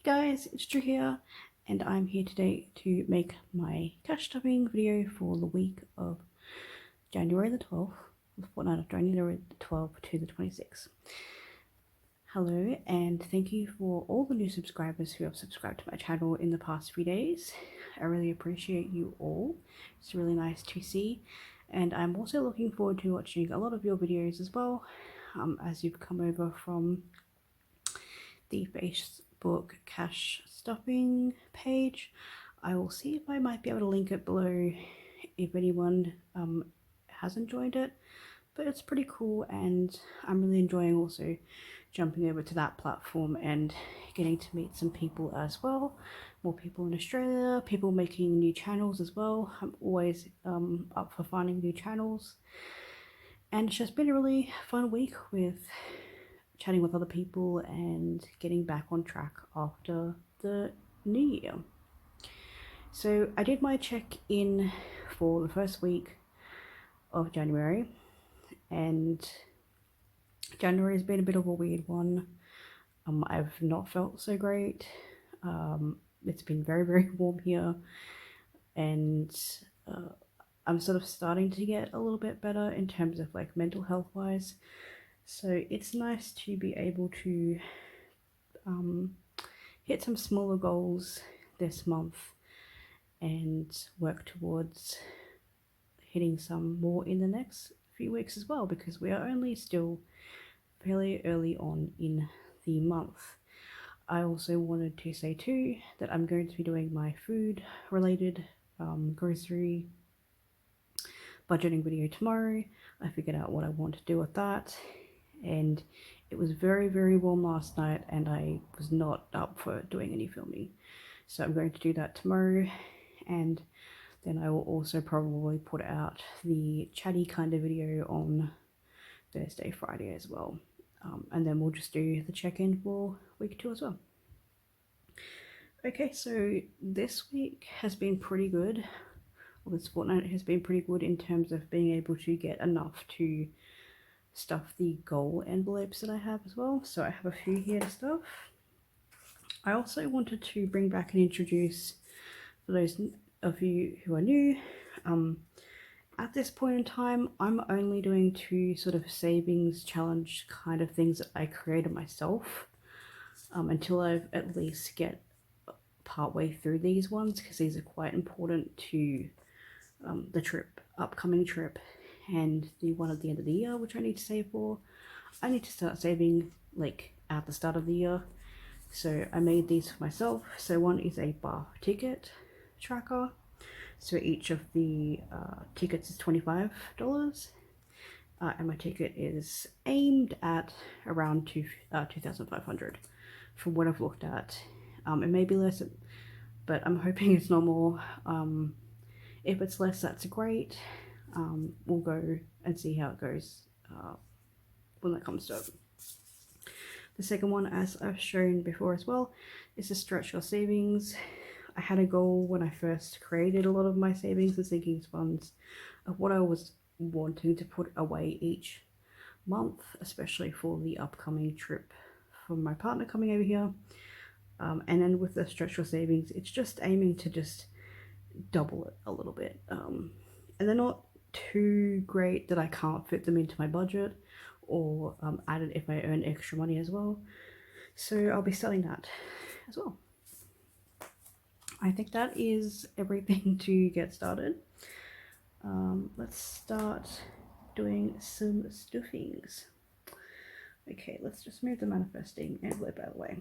Hey guys, it's Drew here, and I'm here today to make my cash stuffing video for the week of January the 12th, the fortnight of January the 12th to the 26th. Hello, and thank you for all the new subscribers who have subscribed to my channel in the past few days. I really appreciate you all. It's really nice to see, and I'm also looking forward to watching a lot of your videos as well, as you've come over from the Facebook cash stuffing page. I will see if I might be able to link it below if anyone hasn't joined it, but it's pretty cool, and I'm really enjoying also jumping over to that platform and getting to meet some people as well, more people in Australia, people making new channels as well. I'm always up for finding new channels, and it's just been a really fun week with chatting with other people and getting back on track after the new year. So I did my check-in for the first week of January, and January has been a bit of a weird one. I've not felt so great. It's been very warm here, and I'm sort of starting to get a little bit better in terms of like mental health wise. So it's nice to be able to hit some smaller goals this month and work towards hitting some more in the next few weeks as well, because we are only still fairly early on in the month. I also wanted to say too that I'm going to be doing my food related grocery budgeting video tomorrow. I figured out what I want to do with that, and it was very warm last night and I was not up for doing any filming, so I'm going to do that tomorrow, and then I will also probably put out the chatty kind of video on Thursday, Friday as well, and then we'll just do the check-in for week 2 as well. Okay, so this week has been pretty good. Well, this fortnight has been pretty good in terms of being able to get enough to stuff the goal envelopes that I have as well. So I have a few here to stuff. I also wanted to bring back and introduce, for those of you who are new, at this point in time, I'm only doing 2 sort of savings challenge kind of things that I created myself, until I've at least get partway through these ones, because these are quite important to the upcoming trip, and the one at the end of the year, which I need to save for. I need to start saving like at the start of the year, so I made these for myself. So one is a bar ticket tracker, so each of the tickets is $25, and my ticket is aimed at around 2,500 from what I've looked at. It may be less, but I'm hoping it's not more. If it's less, that's great. We'll go and see how it goes when that comes to it. The second one, as I've shown before as well, is to stretch your savings. I had a goal when I first created a lot of my savings and sinking funds of what I was wanting to put away each month, especially for the upcoming trip for my partner coming over here. And then with the stretch your savings, it's just aiming to just double it a little bit, and they're not too great that I can't fit them into my budget, or add it if I earn extra money as well. So I'll be selling that as well. I think that is everything to get started. Let's start doing some stuffings. Okay, let's just move the manifesting envelope out of the way.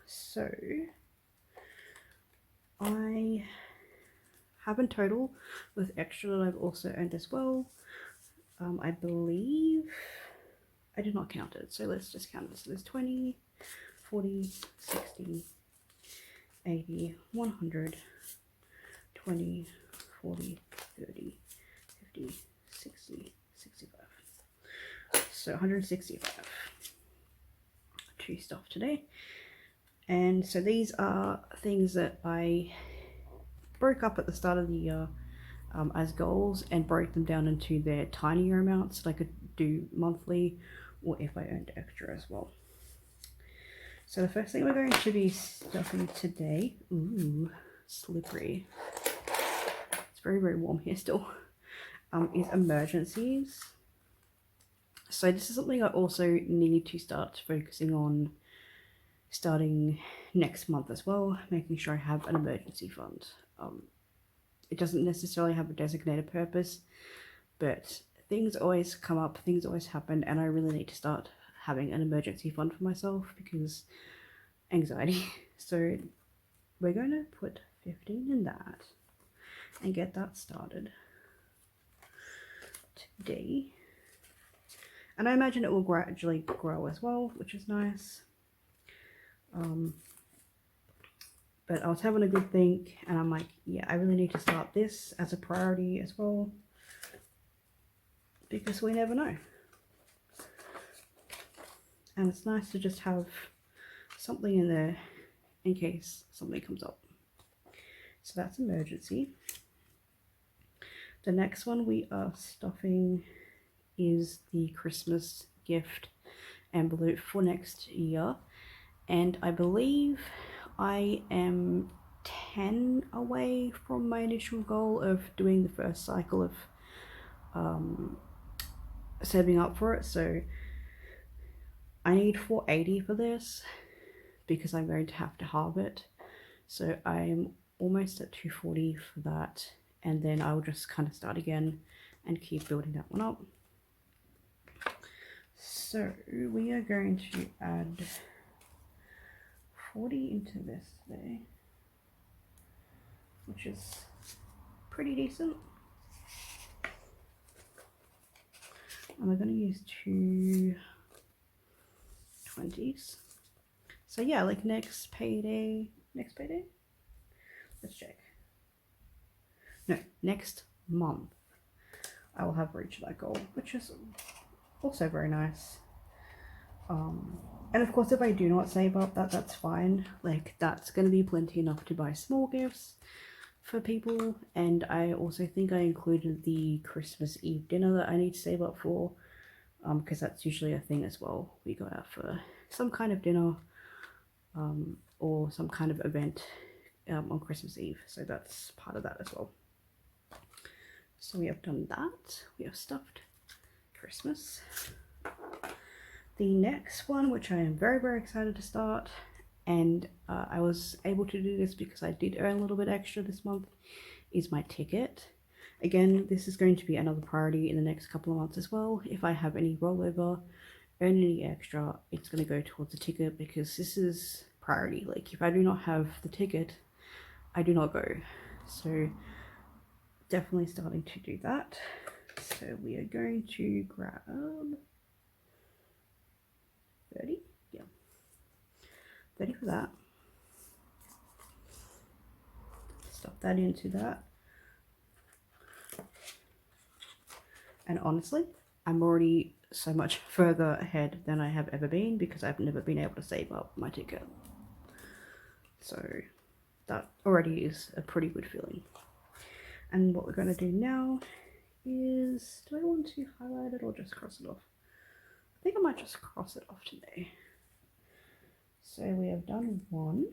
So I have in total, with extra that I've also earned as well, I believe I did not count it, so let's just count it. So there's 20, 40, 60, 80, 100, 20, 40, 30, 50, 60, 65. So 165 to stuff today. And so these are things that I broke up at the start of the year as goals, and broke them down into their tinier amounts that I could do monthly, or if I earned extra as well. So the first thing we're going to be stuffing today, ooh, slippery. It's very, very warm here still, is emergencies. So this is something I also need to start focusing on starting next month as well, making sure I have an emergency fund. It doesn't necessarily have a designated purpose, but things always come up, things always happen, and I really need to start having an emergency fund for myself because anxiety. So we're going to put 15 in that and get that started today. And I imagine it will gradually grow as well, which is nice. But I was having a good think and I'm like, yeah, I really need to start this as a priority as well because we never know. And it's nice to just have something in there in case something comes up. So that's emergency. The next one we are stuffing is the Christmas gift envelope for next year. And I believe I am 10 away from my initial goal of doing the first cycle of saving up for it. So I need 480 for this because I'm going to have to halve it. So I'm almost at 240 for that, and then I'll just kind of start again and keep building that one up. So we are going to add 40 into this today, which is pretty decent. And we're going to use 2 20s. So yeah, like next payday, let's check. No, next month I will have reached that goal, which is also very nice. And of course, if I do not save up, that's fine. Like, that's going to be plenty enough to buy small gifts for people. And I also think I included the Christmas Eve dinner that I need to save up for, because that's usually a thing as well. We go out for some kind of dinner or some kind of event on Christmas Eve. So that's part of that as well. So we have done that. We have stuffed Christmas. The next one, which I am very, very excited to start, and I was able to do this because I did earn a little bit extra this month, is my ticket. Again, this is going to be another priority in the next couple of months as well. If I have any rollover, earn any extra, it's going to go towards the ticket because this is priority. Like, if I do not have the ticket, I do not go. So definitely starting to do that. So we are going to grab 30, yeah, 30 for that. Stuff that into that. And honestly, I'm already so much further ahead than I have ever been because I've never been able to save up my ticket. So that already is a pretty good feeling. And what we're going to do now is, do I want to highlight it or just cross it off? I think I might just cross it off today. So we have done one.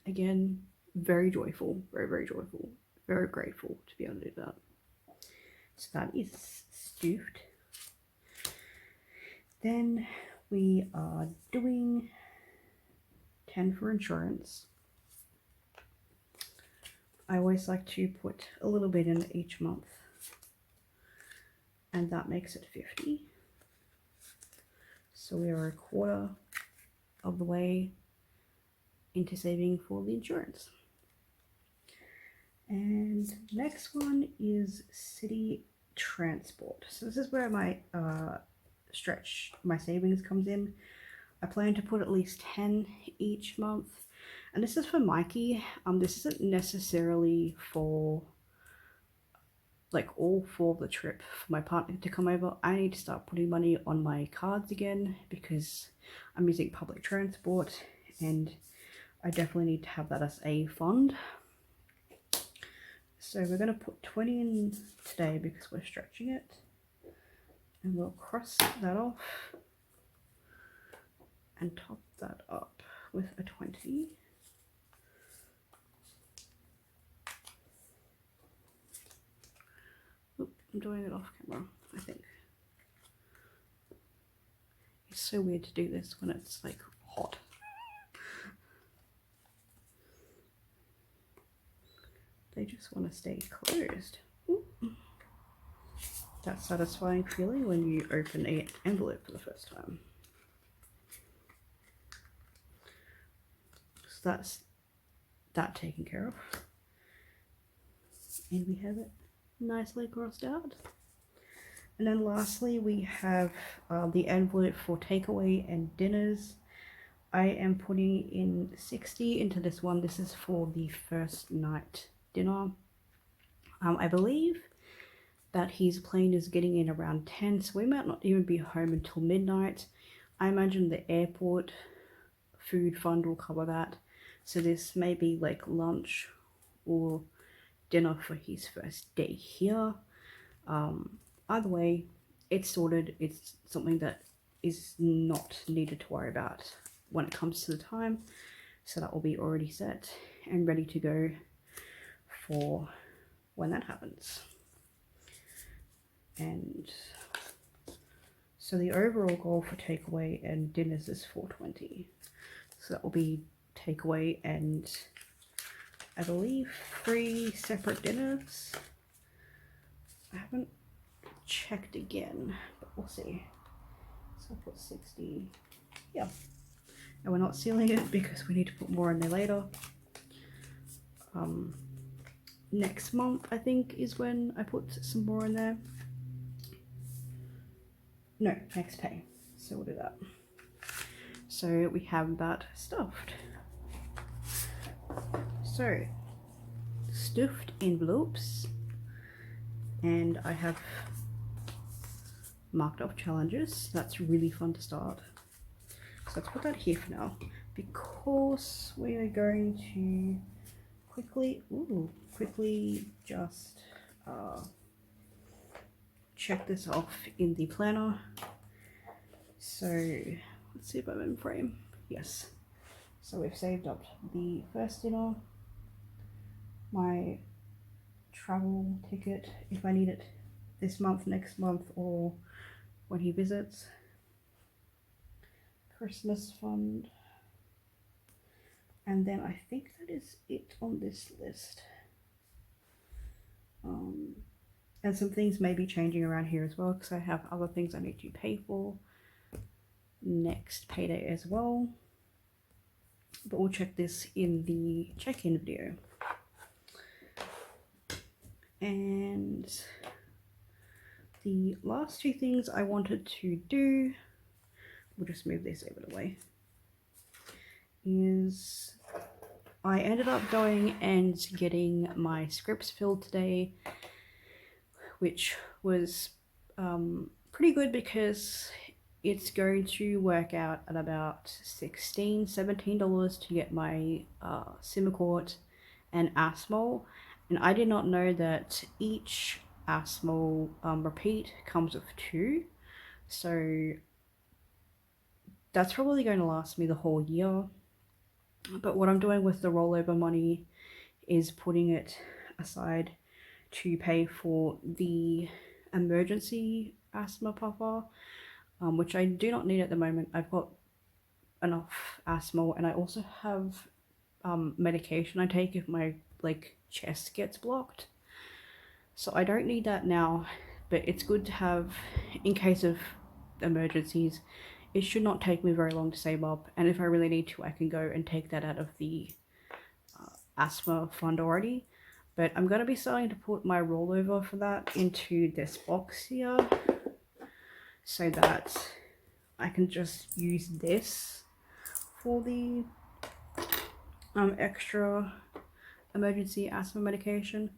Again, very joyful, very, very joyful, very grateful to be able to do that. So that is stuffed. Then we are doing 10 for insurance. I always like to put a little bit in each month, and that makes it 50. So we are a quarter of the way into saving for the insurance. And next one is city transport. So this is where my my savings comes in. I plan to put at least 10 each month. And this is for Mikey. This isn't necessarily for like all for the trip for my partner to come over. I need to start putting money on my cards again because I'm using public transport and I definitely need to have that as a fund. So we're going to put 20 in today because we're stretching it. And we'll cross that off. and top that up with a 20. Oop, I'm doing it off camera, I think. It's so weird to do this when it's like hot. They just want to stay closed. Ooh. That satisfying feeling when you open an envelope for the first time. So that's that taken care of. And we have it nicely crossed out. And then lastly, we have the envelope for takeaway and dinners. I am putting in 60 into this one. This is for the first night dinner. I believe that his plane is getting in around 10, so we might not even be home until midnight. I imagine the airport food fund will cover that. So this may be like lunch or dinner for his first day here. Either way, it's sorted. It's something that is not needed to worry about when it comes to the time. So that will be already set and ready to go for when that happens. And so the overall goal for takeaway and dinners is 420. So that will be takeaway and I believe 3 separate dinners. I haven't checked again, but we'll see. So I'll put 60. Yeah. And we're not sealing it because we need to put more in there later. Next month, I think, is when I put some more in there. No, next pay. So we'll do that. So we have that stuffed. So, stuffed envelopes. And I have marked off challenges. That's really fun to start. So let's put that here for now. Because we are going to quickly just check this off in the planner. So let's see if I'm in frame. Yes. So we've saved up the first dinner, my travel ticket if I need it this month, next month, or when he visits, Christmas fund, and then I think that is it on this list. And some things may be changing around here as well because I have other things I need to pay for next payday as well. But we'll check this in the check-in video. And the last 2 things I wanted to do, we'll just move this over the way, is I ended up going and getting my scripts filled today, which was pretty good because it's going to work out at about $17 to get my Simicort and Asmol. And I did not know that each Asmol repeat comes with 2. So that's probably going to last me the whole year. But what I'm doing with the rollover money is putting it aside to pay for the emergency asthma puffer, which I do not need at the moment. I've got enough asthma, and I also have medication I take if my chest gets blocked. So I don't need that now, but it's good to have in case of emergencies. It should not take me very long to save up, and if I really need to, I can go and take that out of the asthma fund already. But I'm going to be starting to put my rollover for that into this box here so that I can just use this for the extra emergency asthma medication.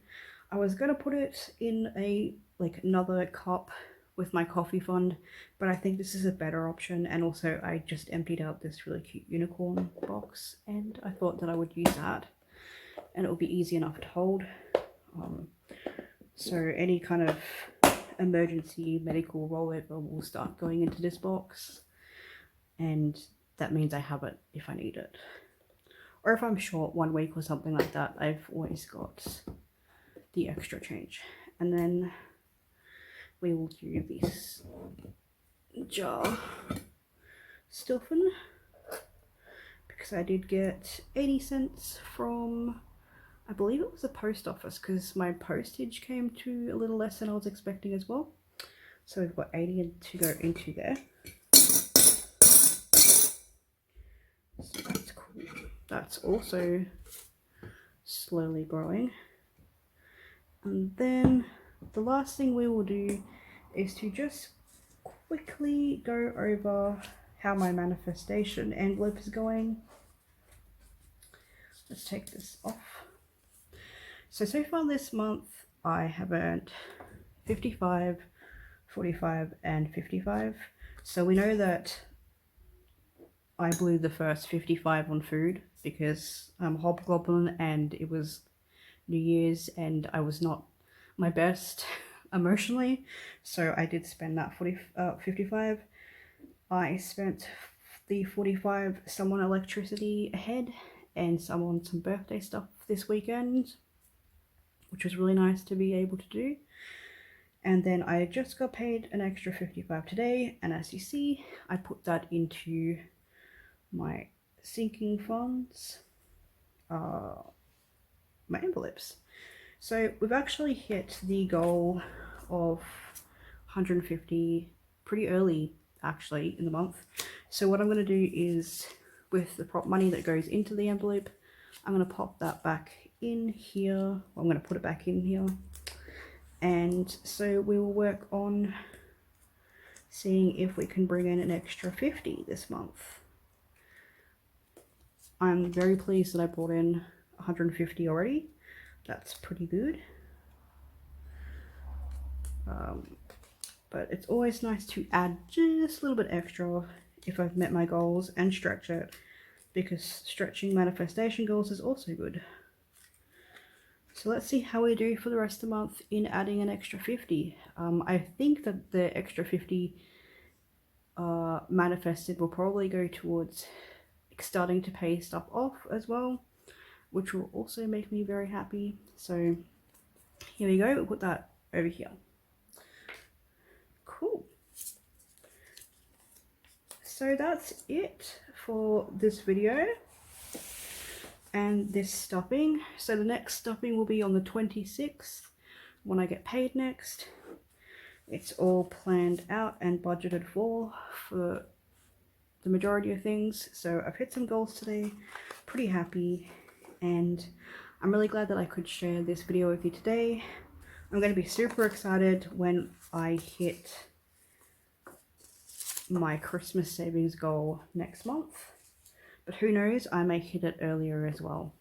I was going to put it in a another cup with my coffee fund, but I think this is a better option. And also I just emptied out this really cute unicorn box and I thought that I would use that and it will be easy enough to hold. So any kind of emergency medical rollover will start going into this box, and that means I have it if I need it. Or if I'm short 1 week or something like that, I've always got the extra change. And then we will do this jar stuffing, because I did get 80 cents from, I believe it was the post office, because my postage came to a little less than I was expecting as well. So we've got 80 to go into there. So that's cool. That's also slowly growing. And then the last thing we will do is to just quickly go over how my manifestation envelope is going. Let's take this off. So far this month I have earned 55, 45 and 55. So we know that I blew the first 55 on food because I'm hobgoblin and it was New Year's and I was not my best emotionally, so I did spend that 55. I spent the 45 some on electricity ahead and some on some birthday stuff this weekend, which was really nice to be able to do. And then I just got paid an extra 55 today, and as you see, I put that into my sinking funds, my envelopes. So we've actually hit the goal of 150 pretty early actually in the month. So what I'm going to do is, with the prop money that goes into the envelope, I'm going to pop that back in here. Well, I'm going to put it back in here. And so we will work on seeing if we can bring in an extra 50 this month. I'm very pleased that I brought in 150 already. That's pretty good. But it's always nice to add just a little bit extra if I've met my goals and stretch it, because stretching manifestation goals is also good. So let's see how we do for the rest of the month in adding an extra 50. I think that the extra 50 manifested will probably go towards starting to pay stuff off as well, which will also make me very happy. So here we go, we'll put that over here. Cool. So that's it for this video and this stuffing. So the next stuffing will be on the 26th when I get paid next. It's all planned out and budgeted for the majority of things. So I've hit some goals today, pretty happy, and I'm really glad that I could share this video with you today. I'm going to be super excited when I hit my Christmas savings goal next month, but who knows, I may hit it earlier as well.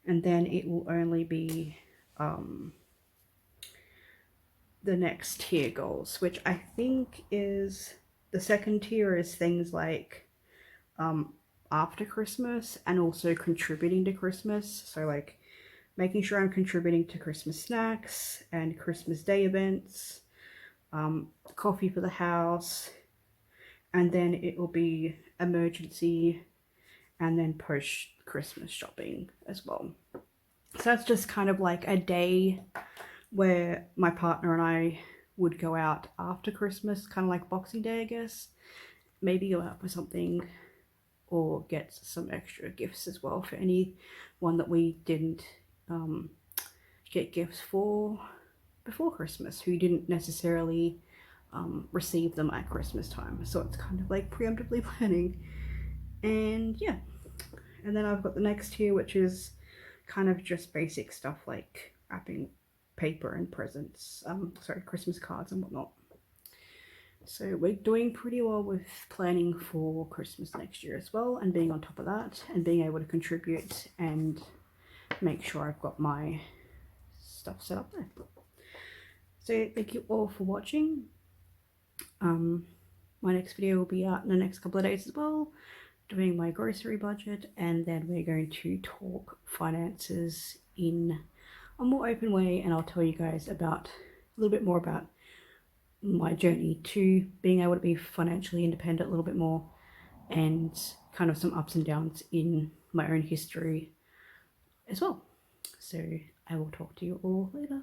And then it will only be the next tier goals, which I think is, the second tier is things like after Christmas and also contributing to Christmas. So like making sure I'm contributing to Christmas snacks and Christmas Day events, coffee for the house, and then it will be emergency and then post Christmas shopping as well. So that's just kind of like a day where my partner and I would go out after Christmas, kind of like Boxing Day, I guess. Maybe go out for something or get some extra gifts as well for anyone that we didn't get gifts for before Christmas, who didn't necessarily receive them at Christmas time. So it's kind of like preemptively planning. And yeah, and then I've got the next tier, which is kind of just basic stuff like wrapping paper and presents, Christmas cards and whatnot. So we're doing pretty well with planning for Christmas next year as well, and being on top of that and being able to contribute and make sure I've got my stuff set up there. So thank you all for watching. My next video will be out in the next couple of days as well, doing my grocery budget, and then we're going to talk finances in a more open way, and I'll tell you guys about a little bit more about my journey to being able to be financially independent a little bit more, and kind of some ups and downs in my own history as well. So I will talk to you all later.